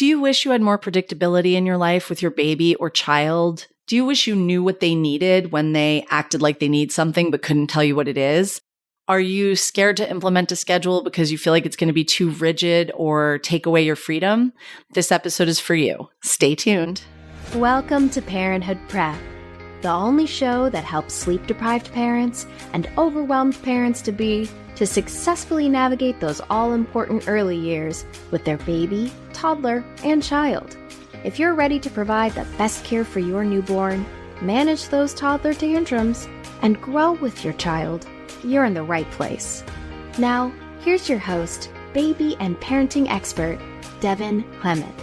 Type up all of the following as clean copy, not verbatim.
Do you wish you had more predictability in your life with your baby or child? Do you wish you knew what they needed when they acted like they need something but couldn't tell you what it is? Are you scared to implement a schedule because you feel like it's going to be too rigid or take away your freedom? This episode is for you. Stay tuned. Welcome to Parenthood Prep, the only show that helps sleep-deprived parents and overwhelmed parents-to-be to successfully navigate those all-important early years with their baby, toddler, and child. If you're ready to provide the best care for your newborn, manage those toddler tantrums, and grow with your child, you're in the right place. Now, here's your host, baby and parenting expert, Devin Clement.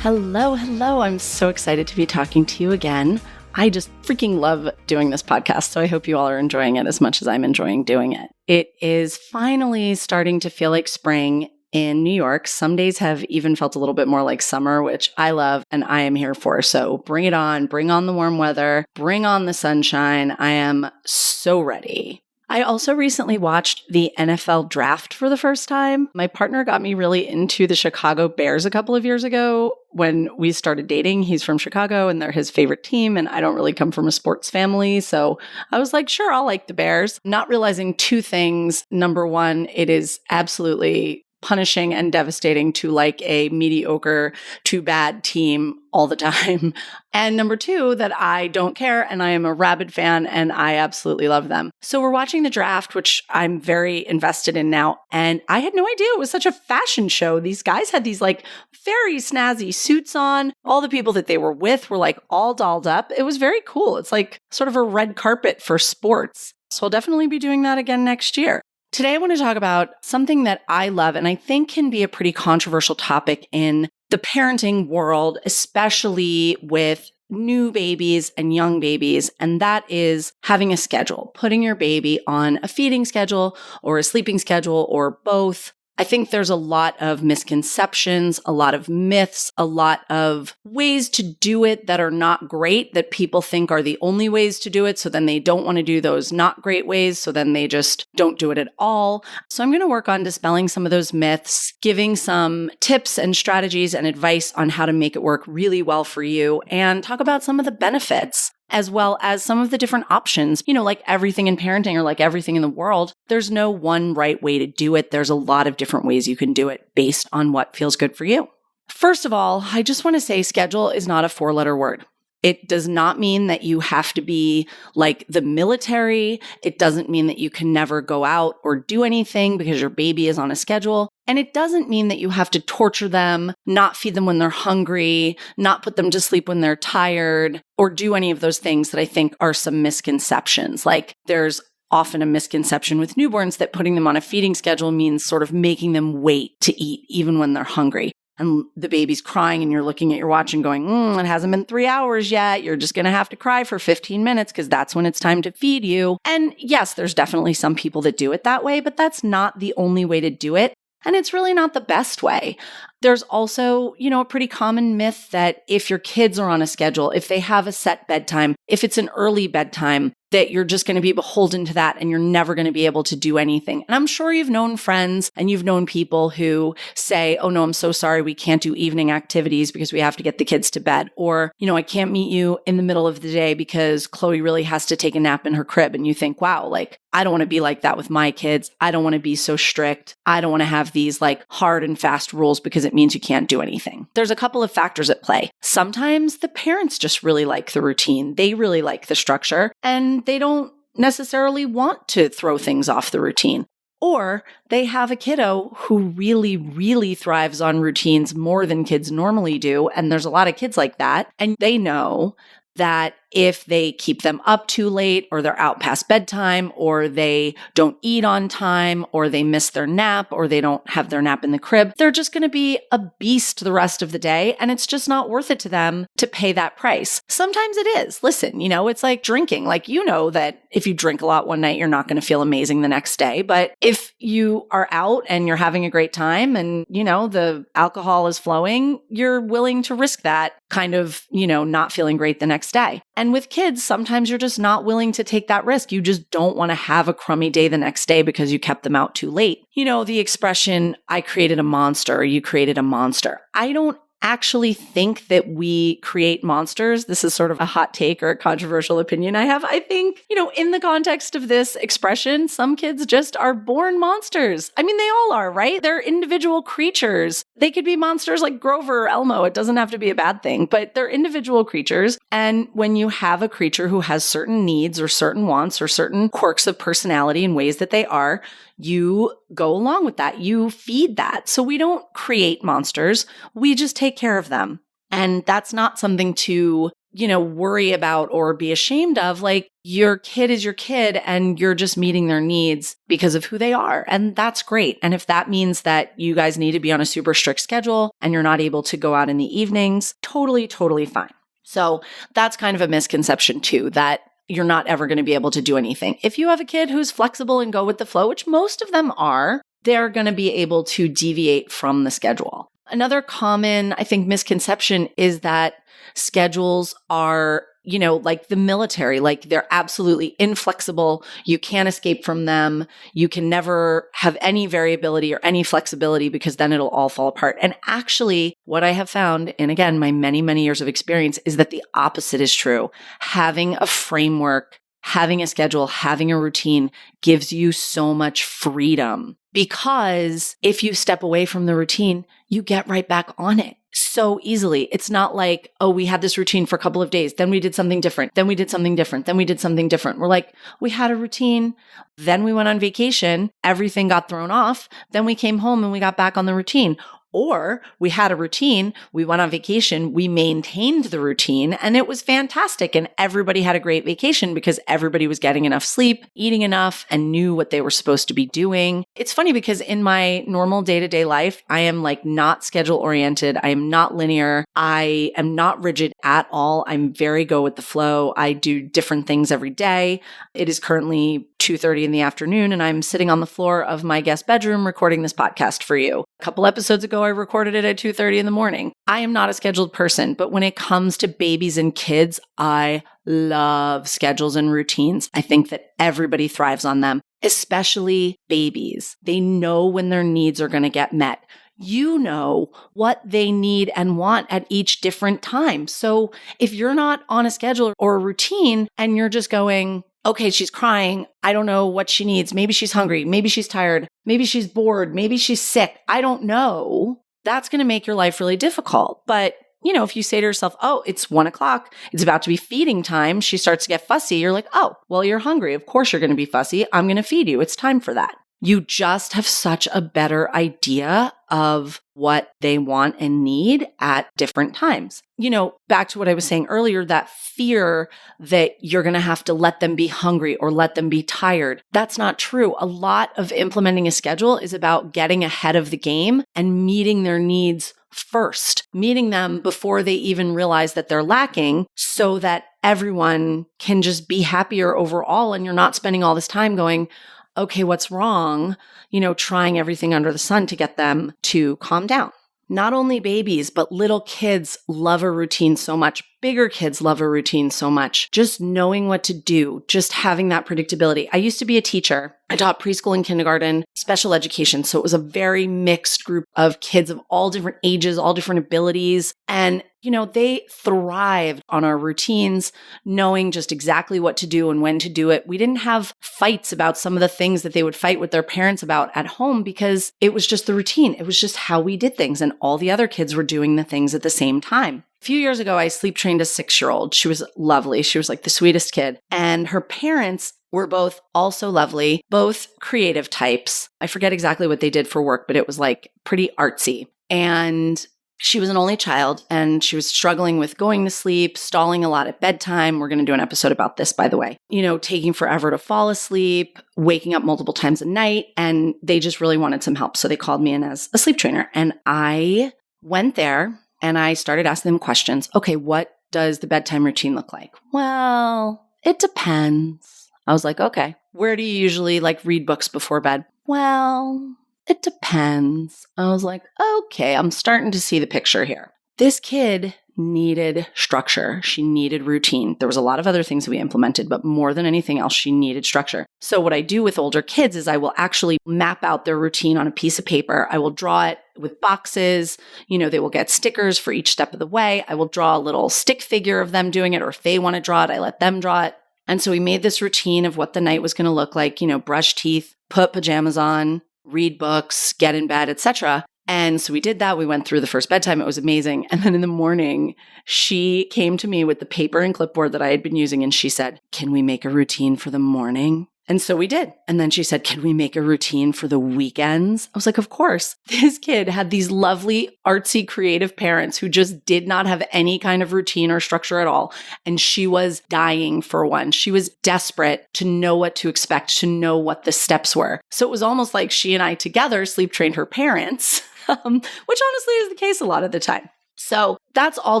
Hello. I'm so excited to be talking to you again. I just freaking love doing this podcast, so I hope you all are enjoying it as much as I'm enjoying doing it. It is finally starting to feel like spring in New York. Some days have even felt a little bit more like summer, which I love and I am here for. So bring it on, bring on the warm weather, bring on the sunshine. I am so ready. I also recently watched the NFL draft for the first time. My partner got me really into the Chicago Bears a couple of years ago when we started dating. He's from Chicago and they're his favorite team, and I don't really come from a sports family. So I was like, sure, I'll like the Bears. Not realizing two things. Number one, it is absolutely punishing and devastating to like a mediocre to bad team all the time. And number two, that I don't care and I am a rabid fan and I absolutely love them. So we're watching the draft, which I'm very invested in now. And I had no idea it was such a fashion show. These guys had these like very snazzy suits on. All the people that they were with were like all dolled up. It was very cool. It's like sort of a red carpet for sports. So I'll definitely be doing that again next year. Today, I want to talk about something that I love and I think can be a pretty controversial topic in the parenting world, especially with new babies and young babies, and that is having a schedule, putting your baby on a feeding schedule or a sleeping schedule or both. I think there's a lot of misconceptions, a lot of myths, a lot of ways to do it that are not great that people think are the only ways to do it. So then they don't want to do those not great ways. So then they just don't do it at all. So I'm going to work on dispelling some of those myths, giving some tips and strategies and advice on how to make it work really well for you, and talk about some of the benefits, as well as some of the different options. You know, like everything in parenting or like everything in the world, there's no one right way to do it. There's a lot of different ways you can do it based on what feels good for you. First of all, I just want to say schedule is not a 4-letter word. It does not mean that you have to be like the military. It doesn't mean that you can never go out or do anything because your baby is on a schedule. And it doesn't mean that you have to torture them, not feed them when they're hungry, not put them to sleep when they're tired, or do any of those things that I think are some misconceptions. Like there's often a misconception with newborns that putting them on a feeding schedule means sort of making them wait to eat even when they're hungry. And the baby's crying and you're looking at your watch and going, it hasn't been 3 hours yet. You're just going to have to cry for 15 minutes because that's when it's time to feed you. And yes, there's definitely some people that do it that way, but that's not the only way to do it. And it's really not the best way. There's also, a pretty common myth that if your kids are on a schedule, if they have a set bedtime, if it's an early bedtime, that you're just going to be beholden to that and you're never going to be able to do anything. And I'm sure you've known friends and you've known people who say, oh no, I'm so sorry, we can't do evening activities because we have to get the kids to bed. Or, I can't meet you in the middle of the day because Chloe really has to take a nap in her crib. And you think, wow, like I don't want to be like that with my kids. I don't want to be so strict. I don't want to have these like hard and fast rules because it means you can't do anything. There's a couple of factors at play. Sometimes the parents just really like the routine. They really like the structure and they don't necessarily want to throw things off the routine. Or they have a kiddo who really, really thrives on routines more than kids normally do. And there's a lot of kids like that. And they know that if they keep them up too late or they're out past bedtime or they don't eat on time or they miss their nap or they don't have their nap in the crib, they're just going to be a beast the rest of the day. And it's just not worth it to them to pay that price. Sometimes it is. Listen, it's like drinking. Like, that if you drink a lot one night, you're not going to feel amazing the next day. But if you are out and you're having a great time and, the alcohol is flowing, you're willing to risk that kind of, not feeling great the next day. And with kids, sometimes you're just not willing to take that risk. You just don't want to have a crummy day the next day because you kept them out too late. You know, the expression, I created a monster, or you created a monster. I don't actually think that we create monsters. This is sort of a hot take or a controversial opinion I have. I think, you know, in the context of this expression, some kids just are born monsters. I mean, they all are, right? They're individual creatures. They could be monsters like Grover or Elmo. It doesn't have to be a bad thing, but they're individual creatures. And when you have a creature who has certain needs or certain wants or certain quirks of personality in ways that they are, you go along with that. You feed that. So we don't create monsters. We just take care of them. And that's not something to, you know, worry about or be ashamed of. Like, your kid is your kid and you're just meeting their needs because of who they are. And that's great. And if that means that you guys need to be on a super strict schedule and you're not able to go out in the evenings, totally, totally fine. So that's kind of a misconception too, that you're not ever going to be able to do anything. If you have a kid who's flexible and go with the flow, which most of them are, they're going to be able to deviate from the schedule. Another common, I think, misconception is that schedules are, you know, like the military, like they're absolutely inflexible. You can't escape from them. You can never have any variability or any flexibility because then it'll all fall apart. And actually, what I have found, in again, my many, many years of experience, is that the opposite is true. Having a framework, having a schedule, having a routine gives you so much freedom, because if you step away from the routine, you get right back on it so easily. It's not like, oh, we had this routine for a couple of days, then we did something different, then we did something different, then we did something different. We're like, we had a routine, then we went on vacation, everything got thrown off, then we came home and we got back on the routine. Or we had a routine, we went on vacation, we maintained the routine, and it was fantastic. And everybody had a great vacation because everybody was getting enough sleep, eating enough, and knew what they were supposed to be doing. It's funny because in my normal day-to-day life, I am like not schedule oriented. I am not linear. I am not rigid at all. I'm very go with the flow. I do different things every day. It is currently 2:30 in the afternoon, and I'm sitting on the floor of my guest bedroom recording this podcast for you. A couple episodes ago, I recorded it at 2:30 in the morning. I am not a scheduled person, but when it comes to babies and kids, I love schedules and routines. I think that everybody thrives on them, especially babies. They know when their needs are going to get met. You know what they need and want at each different time. So if you're not on a schedule or a routine and you're just going, okay, she's crying, I don't know what she needs. Maybe she's hungry. Maybe she's tired. Maybe she's bored. Maybe she's sick. I don't know. That's going to make your life really difficult. But, you know, if you say to yourself, oh, it's 1:00, it's about to be feeding time. She starts to get fussy. You're like, oh, well, you're hungry. Of course you're going to be fussy. I'm going to feed you. It's time for that. You just have such a better idea of what they want and need at different times. You know, back to what I was saying earlier, that fear that you're going to have to let them be hungry or let them be tired. That's not true. A lot of implementing a schedule is about getting ahead of the game and meeting their needs first, meeting them before they even realize that they're lacking, so that everyone can just be happier overall. And you're not spending all this time going, okay, what's wrong? You know, trying everything under the sun to get them to calm down. Not only babies, but little kids love a routine so much. Bigger kids love a routine so much. Just knowing what to do, just having that predictability. I used to be a teacher. I taught preschool and kindergarten, special education. So it was a very mixed group of kids of all different ages, all different abilities. And, you know, they thrived on our routines, knowing just exactly what to do and when to do it. We didn't have fights about some of the things that they would fight with their parents about at home because it was just the routine. It was just how we did things. And all the other kids were doing the things at the same time. A few years ago, I sleep trained a 6-year-old. She was lovely. She was like the sweetest kid. And her parents were both also lovely, both creative types. I forget exactly what they did for work, but it was like pretty artsy. And she was an only child and she was struggling with going to sleep, stalling a lot at bedtime. We're going to do an episode about this, by the way. You know, taking forever to fall asleep, waking up multiple times a night. And they just really wanted some help. So they called me in as a sleep trainer. And I went there and I started asking them questions. Okay, what does the bedtime routine look like? Well, it depends. I was like, okay, where do you usually like read books before bed? Well, it depends. I was like, okay, I'm starting to see the picture here. This kid needed structure. She needed routine. There was a lot of other things that we implemented, but more than anything else, she needed structure. So what I do with older kids is I will actually map out their routine on a piece of paper. I will draw it with boxes. They will get stickers for each step of the way. I will draw a little stick figure of them doing it, or if they want to draw it, I let them draw it. And so we made this routine of what the night was going to look like, brush teeth, put pajamas on, read books, get in bed, etc. And so we did that. We went through the first bedtime. It was amazing. And then in the morning, she came to me with the paper and clipboard that I had been using. And she said, "Can we make a routine for the morning?" And so we did. And then she said, "Can we make a routine for the weekends?" I was like, of course. This kid had these lovely, artsy, creative parents who just did not have any kind of routine or structure at all. And she was dying for one. She was desperate to know what to expect, to know what the steps were. So it was almost like she and I together sleep trained her parents, which honestly is the case a lot of the time. So that's all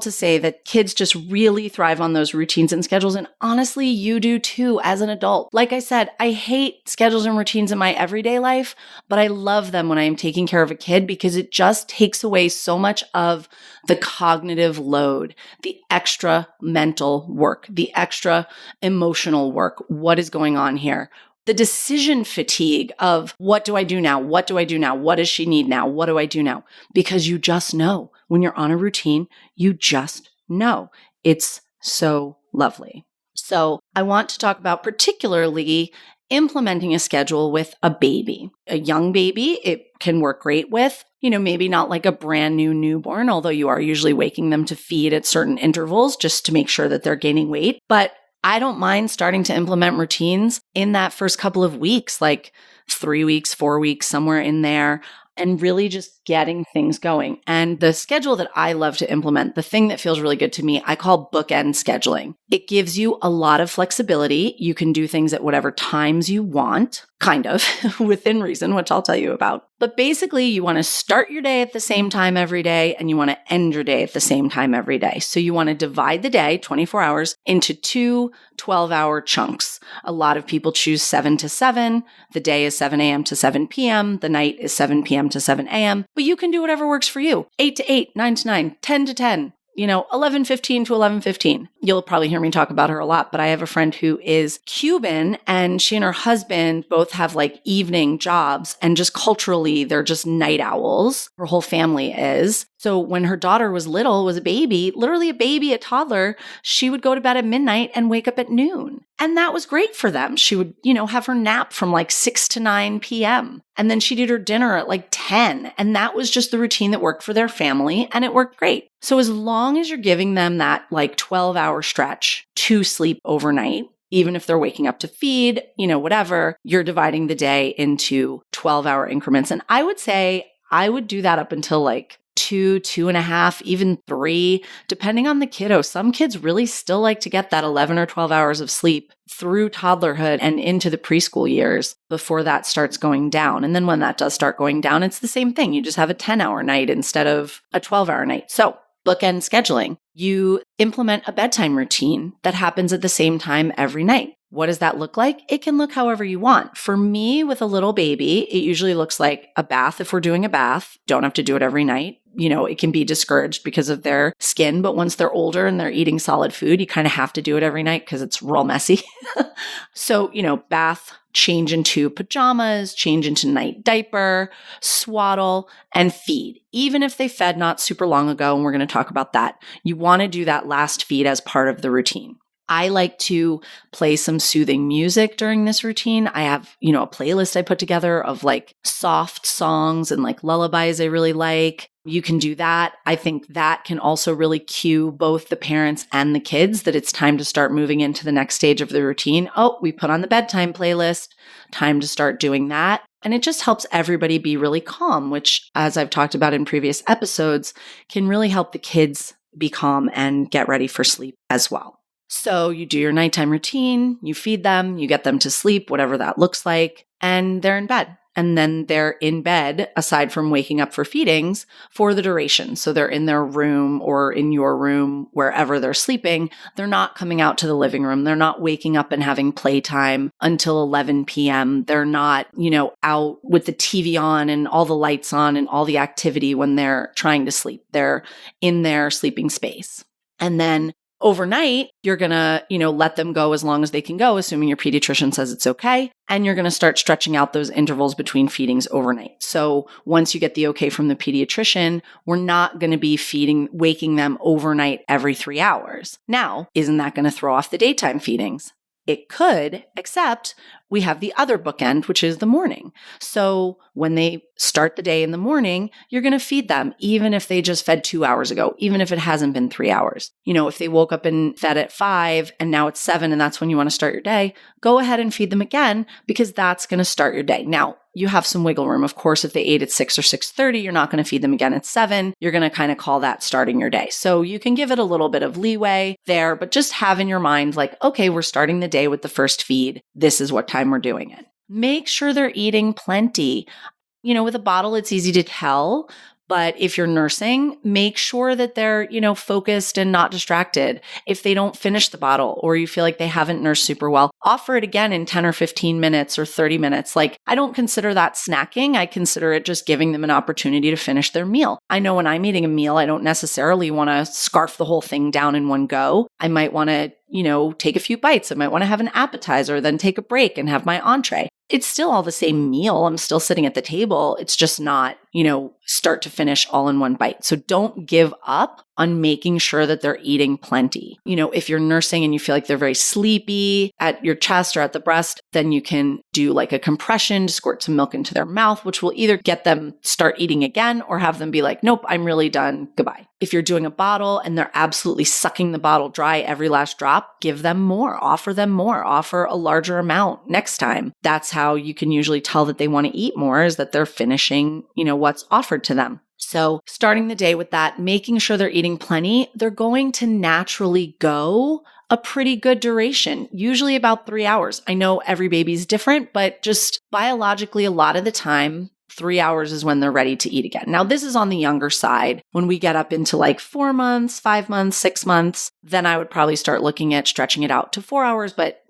to say that kids just really thrive on those routines and schedules. And honestly, you do too as an adult. Like I said, I hate schedules and routines in my everyday life, but I love them when I am taking care of a kid because it just takes away so much of the cognitive load, the extra mental work, the extra emotional work. What is going on here? The decision fatigue of what do I do now? What do I do now? What does she need now? What do I do now? Because you just know when you're on a routine, you just know. It's so lovely. So I want to talk about particularly implementing a schedule with a baby. A young baby, it can work great with, maybe not like a brand new newborn, although you are usually waking them to feed at certain intervals just to make sure that they're gaining weight. But I don't mind starting to implement routines in that first couple of weeks, like 3 weeks, 4 weeks, somewhere in there, and really just getting things going. And the schedule that I love to implement, the thing that feels really good to me, I call bookend scheduling. It gives you a lot of flexibility. You can do things at whatever times you want, kind of, within reason, which I'll tell you about. But basically, you want to start your day at the same time every day, and you want to end your day at the same time every day. So you want to divide the day, 24 hours, into 2 12-hour chunks. A lot of people choose 7 to 7. The day is 7 a.m. to 7 p.m. The night is 7 p.m. to 7 a.m. But you can do whatever works for you. 8 to 8, 9 to 9, 10 to 10. 11:15 to 11:15. You'll probably hear me talk about her a lot, but I have a friend who is Cuban and she and her husband both have like evening jobs and just culturally, they're just night owls. Her whole family is. So when her daughter was little, was a baby, literally a baby, a toddler, she would go to bed at midnight and wake up at noon. And that was great for them. She would, have her nap from like 6 to 9 p.m. And then she'd eat her dinner at like 10. And that was just the routine that worked for their family. And it worked great. So as long as you're giving them that like 12-hour stretch to sleep overnight, even if they're waking up to feed, whatever, you're dividing the day into 12-hour increments. And I would say I would do that up until like 2, 2.5, even 3, depending on the kiddo. Some kids really still like to get that 11 or 12 hours of sleep through toddlerhood and into the preschool years before that starts going down. And then when that does start going down, it's the same thing. You just have a 10-hour night instead of a 12-hour night. So bookend scheduling. You implement a bedtime routine that happens at the same time every night. What does that look like? It can look however you want. For me, with a little baby, it usually looks like a bath if we're doing a bath. Don't have to do it every night. It can be discouraged because of their skin, but once they're older and they're eating solid food, you kind of have to do it every night because it's real messy. So, bath, change into pajamas, change into night diaper, swaddle, and feed. Even if they fed not super long ago, and we're going to talk about that, you want to do that last feed as part of the routine. I like to play some soothing music during this routine. I have, a playlist I put together of like soft songs and like lullabies I really like. You can do that. I think that can also really cue both the parents and the kids that it's time to start moving into the next stage of the routine. Oh, we put on the bedtime playlist, time to start doing that. And it just helps everybody be really calm, which, as I've talked about in previous episodes, can really help the kids be calm and get ready for sleep as well. So you do your nighttime routine, you feed them, you get them to sleep, whatever that looks like, and they're in bed. and then they're in bed, aside from waking up for feedings, for the duration. So they're in their room or in your room, wherever they're sleeping. They're not coming out to the living room. They're not waking up and having playtime until 11 p.m. They're not, out with the TV on and all the lights on and all the activity when they're trying to sleep. They're in their sleeping space. And then overnight, you're going to, let them go as long as they can go, assuming your pediatrician says it's okay. And you're going to start stretching out those intervals between feedings overnight. So once you get the okay from the pediatrician, we're not going to be waking them overnight every 3 hours. Now, isn't that going to throw off the daytime feedings? It could, except we have the other bookend, which is the morning. So when they start the day in the morning, you're going to feed them, even if they just fed 2 hours ago, even if it hasn't been 3 hours. If they woke up and fed at 5 and now it's 7 and that's when you want to start your day, go ahead and feed them again, because that's going to start your day. Now, you have some wiggle room. Of course, if they ate at 6 or 6:30, you're not going to feed them again at 7. You're going to kind of call that starting your day. So you can give it a little bit of leeway there, but just have in your mind like, okay, we're starting the day with the first feed. This is what time we're doing it. Make sure they're eating plenty. With a bottle, it's easy to tell. But if you're nursing, make sure that they're, focused and not distracted. If they don't finish the bottle or you feel like they haven't nursed super well, offer it again in 10 or 15 minutes or 30 minutes. Like, I don't consider that snacking. I consider it just giving them an opportunity to finish their meal. I know when I'm eating a meal, I don't necessarily want to scarf the whole thing down in one go. I might want to, take a few bites. I might want to have an appetizer, then take a break and have my entree. It's still all the same meal. I'm still sitting at the table. It's just not, start to finish all in one bite. So don't give up on making sure that they're eating plenty. If you're nursing and you feel like they're very sleepy at your chest or at the breast, then you can do like a compression to squirt some milk into their mouth, which will either get them start eating again or have them be like, nope, I'm really done. Goodbye. If you're doing a bottle and they're absolutely sucking the bottle dry, every last drop, give them more, offer them more, offer a larger amount next time. That's how you can usually tell that they want to eat more, is that they're finishing, what's offered to them. So starting the day with that, making sure they're eating plenty, they're going to naturally go a pretty good duration, usually about 3 hours. I know every baby's different, but just biologically, a lot of the time, 3 hours is when they're ready to eat again. Now, this is on the younger side. When we get up into like 4 months, 5 months, 6 months, then I would probably start looking at stretching it out to 4 hours. But,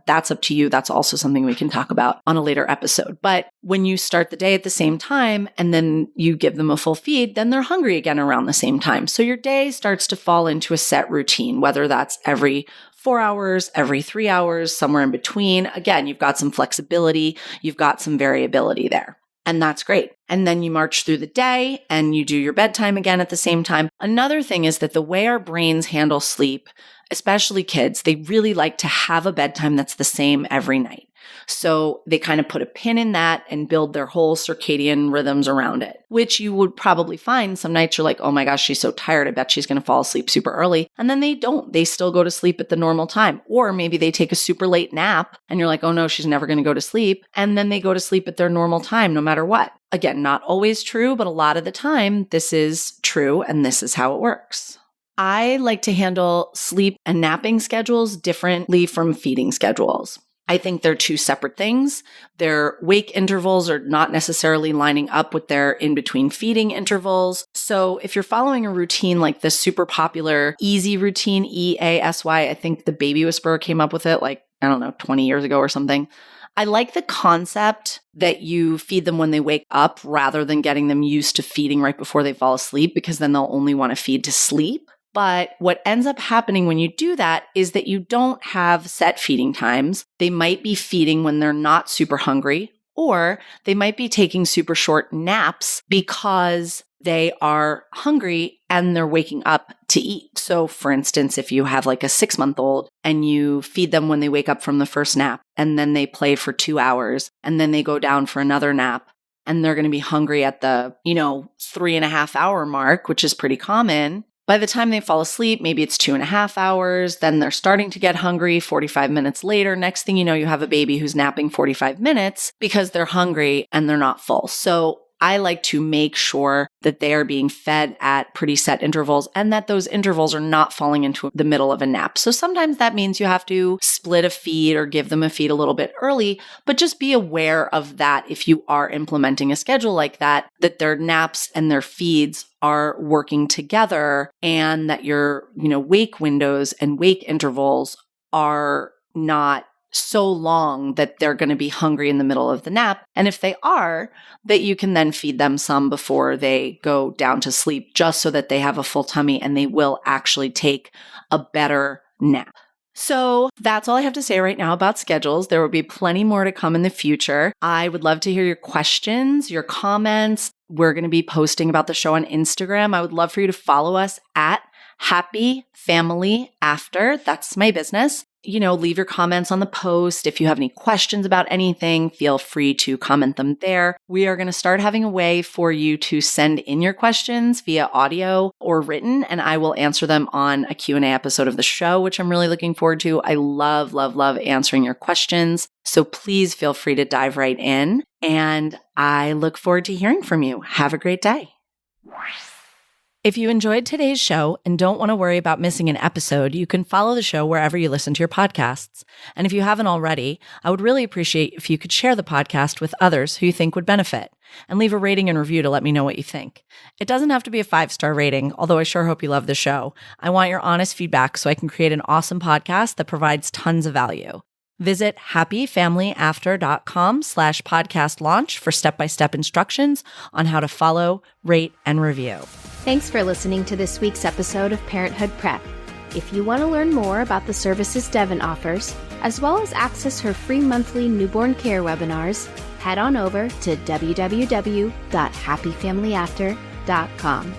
that's up to you. That's also something we can talk about on a later episode. But when you start the day at the same time and then you give them a full feed, then they're hungry again around the same time. So your day starts to fall into a set routine, whether that's every 4 hours, every 3 hours, somewhere in between. Again, you've got some flexibility. You've got some variability there. And that's great. And then you march through the day and you do your bedtime again at the same time. Another thing is that the way our brains handle sleep, especially kids, they really like to have a bedtime that's the same every night. So they kind of put a pin in that and build their whole circadian rhythms around it, which you would probably find some nights you're like, oh my gosh, she's so tired. I bet she's going to fall asleep super early. And then they don't. They still go to sleep at the normal time. Or maybe they take a super late nap and you're like, oh no, she's never going to go to sleep. And then they go to sleep at their normal time, no matter what. Again, not always true, but a lot of the time this is true and this is how it works. I like to handle sleep and napping schedules differently from feeding schedules. I think they're two separate things. Their wake intervals are not necessarily lining up with their in-between feeding intervals. So if you're following a routine like this super popular EASY routine, EASY, I think the Baby Whisperer came up with it 20 years ago or something. I like the concept that you feed them when they wake up rather than getting them used to feeding right before they fall asleep, because then they'll only want to feed to sleep. But what ends up happening when you do that is that you don't have set feeding times. They might be feeding when they're not super hungry, or they might be taking super short naps because they are hungry and they're waking up to eat. So for instance, if you have like a 6-month-old and you feed them when they wake up from the first nap and then they play for 2 hours and then they go down for another nap, and they're going to be hungry at the, 3.5 hour mark, which is pretty common. By the time they fall asleep, maybe it's 2.5 hours, then they're starting to get hungry 45 minutes later. Next thing you know, you have a baby who's napping 45 minutes because they're hungry and they're not full. So I like to make sure that they are being fed at pretty set intervals and that those intervals are not falling into the middle of a nap. So sometimes that means you have to split a feed or give them a feed a little bit early, but just be aware of that if you are implementing a schedule like that, that their naps and their feeds are working together and that your, wake windows and wake intervals are not so long that they're going to be hungry in the middle of the nap. And if they are, that you can then feed them some before they go down to sleep, just so that they have a full tummy and they will actually take a better nap. So that's all I have to say right now about schedules. There will be plenty more to come in the future. I would love to hear your questions, your comments. We're going to be posting about the show on Instagram. I would love for you to follow us at Happy Family After. That's my business. Leave your comments on the post. If you have any questions about anything, feel free to comment them there. We are going to start having a way for you to send in your questions via audio or written, and I will answer them on a Q&A episode of the show, which I'm really looking forward to. I love, love, love answering your questions. So please feel free to dive right in, and I look forward to hearing from you. Have a great day. If you enjoyed today's show and don't want to worry about missing an episode, you can follow the show wherever you listen to your podcasts. And if you haven't already, I would really appreciate if you could share the podcast with others who you think would benefit, and leave a rating and review to let me know what you think. It doesn't have to be a 5-star rating, although I sure hope you love the show. I want your honest feedback so I can create an awesome podcast that provides tons of value. Visit happyfamilyafter.com/podcast launch for step-by-step instructions on how to follow, rate, and review. Thanks for listening to this week's episode of Parenthood Prep. If you want to learn more about the services Devin offers, as well as access her free monthly newborn care webinars, head on over to www.happyfamilyafter.com.